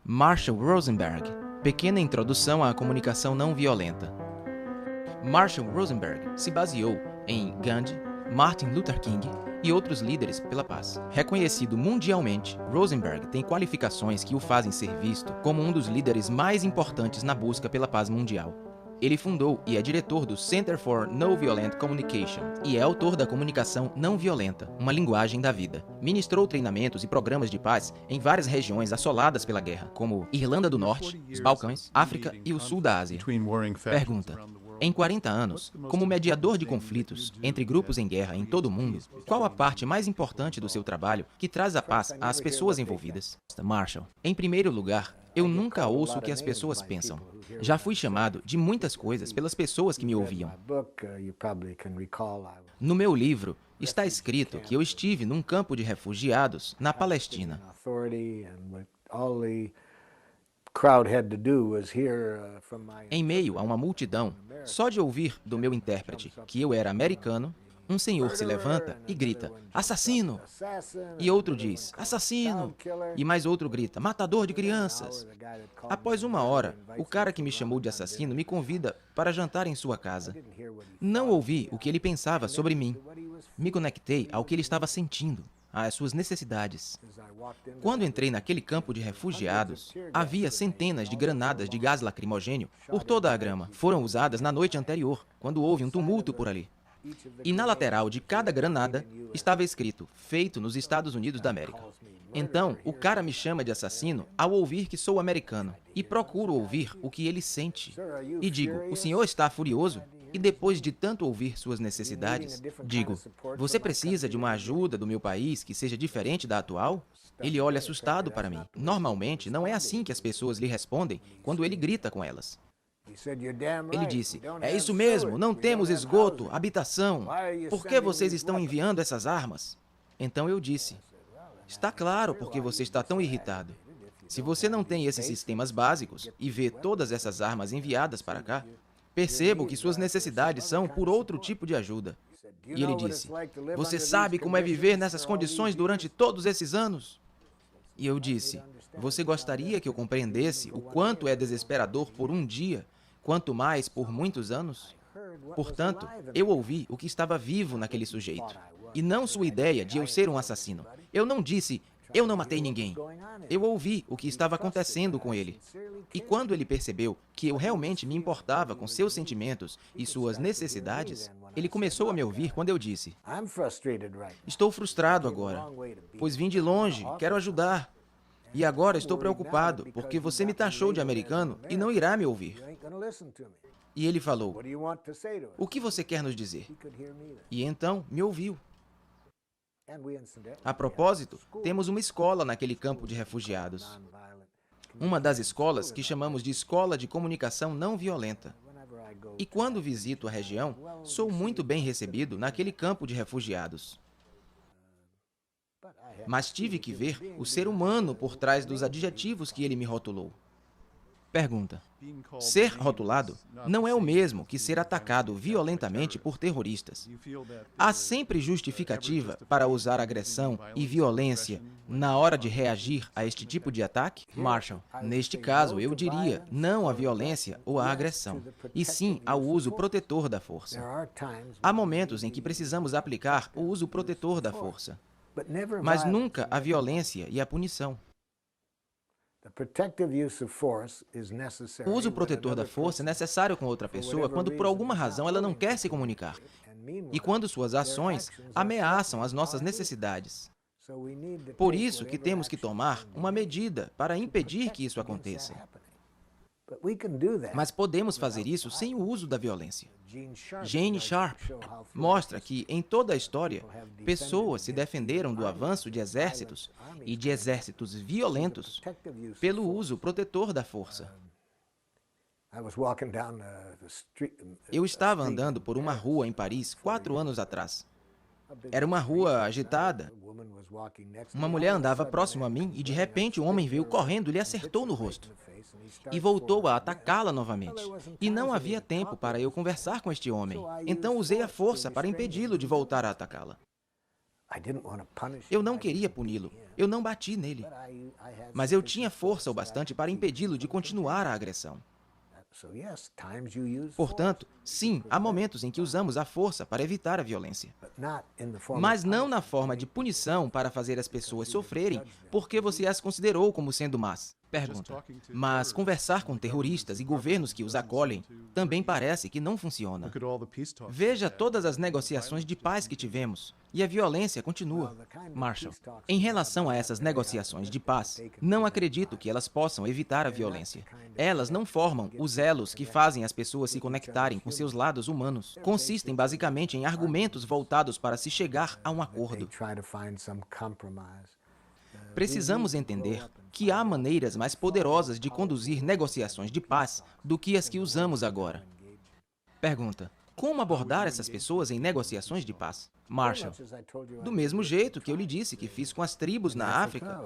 Marshall Rosenberg. Pequena introdução à comunicação não violenta. Marshall Rosenberg se baseou em Gandhi, Martin Luther King e outros líderes pela paz. Reconhecido mundialmente, Rosenberg tem qualificações que o fazem ser visto como um dos líderes mais importantes na busca pela paz mundial. Ele fundou e é diretor do Center for Nonviolent Communication e é autor da Comunicação Não Violenta, uma linguagem da vida. Ministrou treinamentos e programas de paz em várias regiões assoladas pela guerra, como Irlanda do Norte, os Balcãs, África e o Sul da Ásia. Pergunta: em 40 anos, como mediador de conflitos entre grupos em guerra em todo o mundo, qual a parte mais importante do seu trabalho que traz a paz às pessoas envolvidas? Marshall: em primeiro lugar, eu nunca ouço o que as pessoas pensam. Já fui chamado de muitas coisas pelas pessoas que me ouviam. No meu livro, está escrito que eu estive num campo de refugiados na Palestina. Em meio a uma multidão, só de ouvir do meu intérprete que eu era americano, um senhor se levanta e grita: "Assassino!" E outro diz: "Assassino!" E mais outro grita: "Matador de crianças!" Após uma hora, o cara que me chamou de assassino me convida para jantar em sua casa. Não ouvi o que ele pensava sobre mim. Me conectei ao que ele estava sentindo, às suas necessidades. Quando entrei naquele campo de refugiados, havia centenas de granadas de gás lacrimogênio por toda a grama. Foram usadas na noite anterior, quando houve um tumulto por ali. E na lateral de cada granada estava escrito: "Feito nos Estados Unidos da América." Então, o cara me chama de assassino ao ouvir que sou americano, e procuro ouvir o que ele sente. E digo: "O senhor está furioso?" E depois de tanto ouvir suas necessidades, digo: "Você precisa de uma ajuda do meu país que seja diferente da atual?" Ele olha assustado para mim. Normalmente, não é assim que as pessoas lhe respondem quando ele grita com elas. Ele disse: "É isso mesmo, não temos esgoto, habitação. Por que vocês estão enviando essas armas?" Então eu disse: "Está claro porque você está tão irritado. Se você não tem esses sistemas básicos e vê todas essas armas enviadas para cá, percebo que suas necessidades são por outro tipo de ajuda." E ele disse: "Você sabe como é viver nessas condições durante todos esses anos?" E eu disse: "Você gostaria que eu compreendesse o quanto é desesperador por um dia, quanto mais por muitos anos?" Portanto, eu ouvi o que estava vivo naquele sujeito, e não sua ideia de eu ser um assassino. Eu não disse: "Eu não matei ninguém." Eu ouvi o que estava acontecendo com ele. E quando ele percebeu que eu realmente me importava com seus sentimentos e suas necessidades, ele começou a me ouvir quando eu disse: "Estou frustrado agora, pois vim de longe, quero ajudar. E agora estou preocupado, porque você me taxou de americano e não irá me ouvir." E ele falou: "O que você quer nos dizer?" E então me ouviu. A propósito, temos uma escola naquele campo de refugiados. Uma das escolas que chamamos de Escola de Comunicação Não Violenta. E quando visito a região, sou muito bem recebido naquele campo de refugiados. Mas tive que ver o ser humano por trás dos adjetivos que ele me rotulou. Pergunta: ser rotulado não é o mesmo que ser atacado violentamente por terroristas. Há sempre justificativa para usar agressão e violência na hora de reagir a este tipo de ataque? Marshall: neste caso, eu diria não à violência ou à agressão, e sim ao uso protetor da força. Há momentos em que precisamos aplicar o uso protetor da força, mas nunca a violência e a punição. O uso protetor da força é necessário com outra pessoa quando por alguma razão ela não quer se comunicar e quando suas ações ameaçam as nossas necessidades. Por isso que temos que tomar uma medida para impedir que isso aconteça. Mas podemos fazer isso sem o uso da violência. Gene Sharp mostra que, em toda a história, pessoas se defenderam do avanço de exércitos e de exércitos violentos pelo uso protetor da força. Eu estava andando por uma rua em Paris 4 anos atrás. Era uma rua agitada. Uma mulher andava próximo a mim e, de repente, um homem veio correndo e lhe acertou no rosto. E voltou a atacá-la novamente. E não havia tempo para eu conversar com este homem. Então usei a força para impedi-lo de voltar a atacá-la. Eu não queria puni-lo. Eu não bati nele. Mas eu tinha força o bastante para impedi-lo de continuar a agressão. Portanto, sim, há momentos em que usamos a força para evitar a violência. Mas não na forma de punição para fazer as pessoas sofrerem porque você as considerou como sendo más. Pergunta. Mas conversar com terroristas e governos que os acolhem também parece que não funciona. Veja todas as negociações de paz que tivemos. E a violência continua. Marshall, em relação a essas negociações de paz, não acredito que elas possam evitar a violência. Elas não formam os elos que fazem as pessoas se conectarem com seus lados humanos. Consistem basicamente em argumentos voltados para se chegar a um acordo. Precisamos entender que há maneiras mais poderosas de conduzir negociações de paz do que as que usamos agora. Pergunta. Como abordar essas pessoas em negociações de paz? Marshall. Do mesmo jeito que eu lhe disse que fiz com as tribos na África,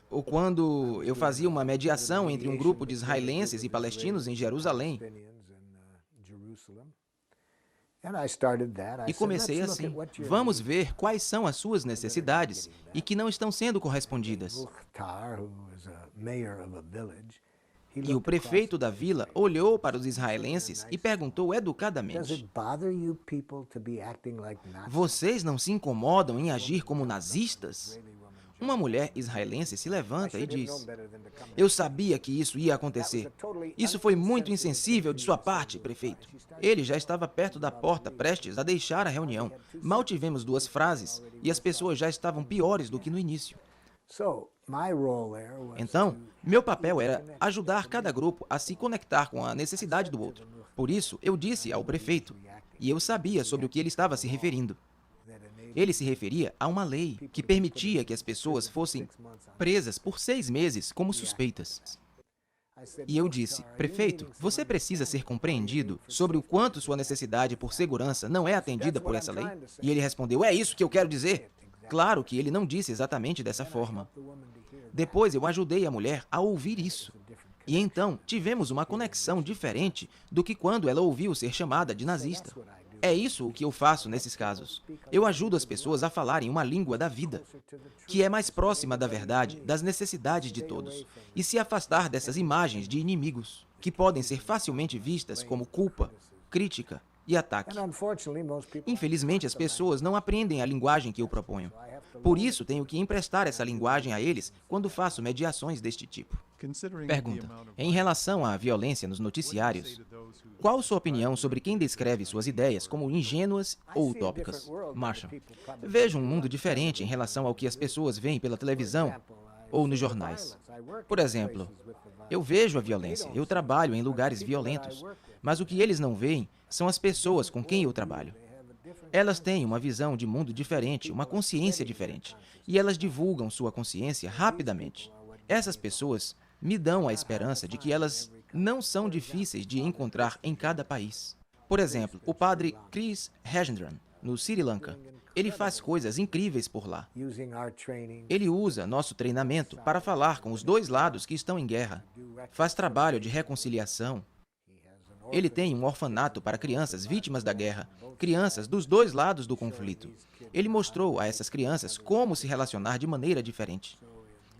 ou quando eu fazia uma mediação entre um grupo de israelenses e palestinos em Jerusalém. E comecei assim, vamos ver quais são as suas necessidades e que não estão sendo correspondidas. E o prefeito da vila olhou para os israelenses e perguntou educadamente: vocês não se incomodam em agir como nazistas? Uma mulher israelense se levanta e diz: eu sabia que isso ia acontecer. Isso foi muito insensível de sua parte, prefeito. Ele já estava perto da porta, prestes a deixar a reunião. Mal tivemos 2 frases e as pessoas já estavam piores do que no início. Então, meu papel era ajudar cada grupo a se conectar com a necessidade do outro. Por isso, eu disse ao prefeito, e eu sabia sobre o que ele estava se referindo. Ele se referia a uma lei que permitia que as pessoas fossem presas por 6 meses como suspeitas. E eu disse, prefeito, você precisa ser compreendido sobre o quanto sua necessidade por segurança não é atendida por essa lei? E ele respondeu, é isso que eu quero dizer. Claro que ele não disse exatamente dessa forma. Depois eu ajudei a mulher a ouvir isso. E então tivemos uma conexão diferente do que quando ela ouviu ser chamada de nazista. É isso o que eu faço nesses casos. Eu ajudo as pessoas a falarem uma língua da vida, que é mais próxima da verdade, das necessidades de todos, e se afastar dessas imagens de inimigos, que podem ser facilmente vistas como culpa, crítica e ataque. Infelizmente, as pessoas não aprendem a linguagem que eu proponho. Por isso, tenho que emprestar essa linguagem a eles quando faço mediações deste tipo. Pergunta. Em relação à violência nos noticiários, qual sua opinião sobre quem descreve suas ideias como ingênuas ou utópicas? Marshall. Vejo um mundo diferente em relação ao que as pessoas veem pela televisão ou nos jornais. Por exemplo, eu vejo a violência, eu trabalho em lugares violentos, mas o que eles não veem são as pessoas com quem eu trabalho. Elas têm uma visão de mundo diferente, uma consciência diferente, e elas divulgam sua consciência rapidamente. Essas pessoas me dão a esperança de que elas não são difíceis de encontrar em cada país. Por exemplo, o padre Chris Rajendran, no Sri Lanka. Ele faz coisas incríveis por lá. Ele usa nosso treinamento para falar com os 2 lados que estão em guerra. Faz trabalho de reconciliação. Ele tem um orfanato para crianças vítimas da guerra, crianças dos 2 lados do conflito. Ele mostrou a essas crianças como se relacionar de maneira diferente.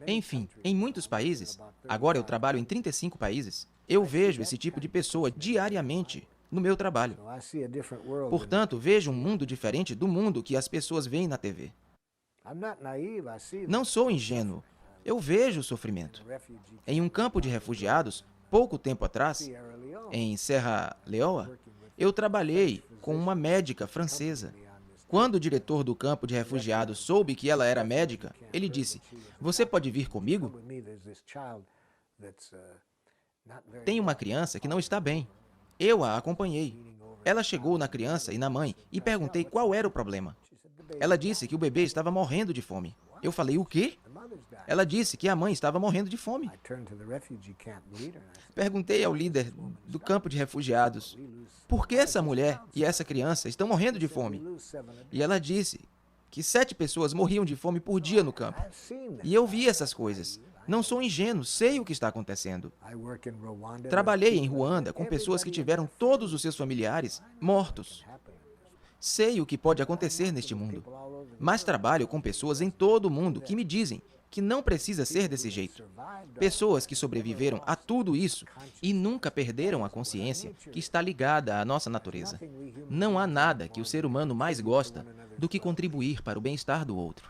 Enfim, em muitos países, agora eu trabalho em 35 países, eu vejo esse tipo de pessoa diariamente no meu trabalho. Portanto, vejo um mundo diferente do mundo que as pessoas veem na TV. Não sou ingênuo. Eu vejo o sofrimento. Em um campo de refugiados, pouco tempo atrás, em Serra Leoa, eu trabalhei com uma médica francesa. Quando o diretor do campo de refugiados soube que ela era médica, ele disse, você pode vir comigo? Tem uma criança que não está bem. Eu a acompanhei. Ela chegou na criança e na mãe e perguntei qual era o problema. Ela disse que o bebê estava morrendo de fome. Eu falei, o quê? Ela disse que a mãe estava morrendo de fome. Perguntei ao líder do campo de refugiados, por que essa mulher e essa criança estão morrendo de fome? E ela disse que 7 pessoas morriam de fome por dia no campo. E eu vi essas coisas. Não sou ingênuo, sei o que está acontecendo. Trabalhei em Ruanda com pessoas que tiveram todos os seus familiares mortos. Sei o que pode acontecer neste mundo, mas trabalho com pessoas em todo o mundo que me dizem que não precisa ser desse jeito. Pessoas que sobreviveram a tudo isso e nunca perderam a consciência que está ligada à nossa natureza. Não há nada que o ser humano mais gosta do que contribuir para o bem-estar do outro.